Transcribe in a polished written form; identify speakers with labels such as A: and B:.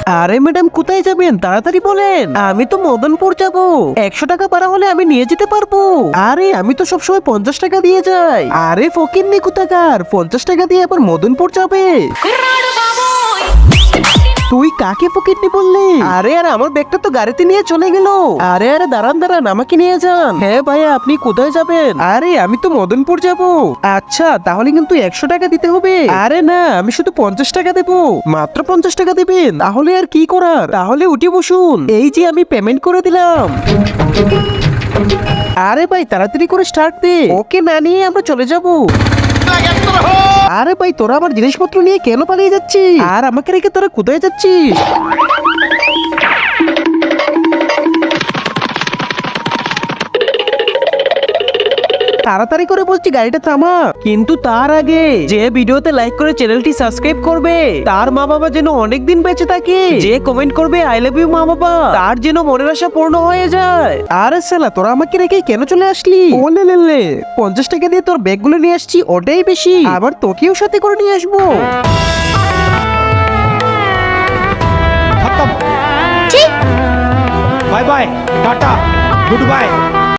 A: আরে ম্যাডাম কোথায় যাবেন তাড়াতাড়ি বলেন। আমি তো মদনপুর যাব, 100 টাকা পারা হলে আমি নিয়ে যেতে পারবো। আরে আমি তো সবসময় 50 টাকা দিয়ে যাই। আরে ফকিন্নি কোথাকার, 50 টাকা দিয়ে আবার মদনপুর যাবে? তুই কাকে ফকিন্নি বললি? আরে আর আমার ব্যাগটা তো গাড়িতে নিয়ে চলে গেল। আরে আরে দাঁড়ান দাঁড়ান, আমাকে নিয়ে যান। হ্যাঁ ভাইয়া আপনি কোথায় যাবেন? আরে আমি তো মদনপুর যাব। আচ্ছা তাহলে কিন্তু 100 টাকা দিতে হবে। আরে না আমি শুধু 50 টাকা দেবো। মাত্র 50 টাকা দেবেন? তাহলে আর কি করার, তাহলে উঠে বসুন। এই যে আমি পেমেন্ট করে দিলাম। আরে ভাই তাড়াতাড়ি করে স্টার্ট দে, ওকে না নিয়ে আমরা চলে যাব। আরে ভাই তোরা আমার জিনিসপত্র নিয়ে কেন পালিয়ে যাচ্ছিস? আর আমাকে রেখে তোরা কোথায় যাচ্ছিস? তাড়াতাড়ি করে বলছি গাড়িটা থামা। কিন্তু তার আগে যে ভিডিওতে লাইক করে চ্যানেলটি সাবস্ক্রাইব করবে তার মা বাবা যেন অনেকদিন বেঁচে থাকে, যে কমেন্ট করবে আই লাভ ইউ মা বাবা তার যেন মনের আশা পূর্ণ হয়ে যায়। আরে শালা তোরা আমাকে রেখে কেন চলে আসলি? ও লে 50 টাকা দিয়ে তোর ব্যাগগুলো নিয়ে আসছি ওটাই বেশি, আবার তোকেও সাথে করে নিয়ে আসবো।
B: Bye bye tata good bye.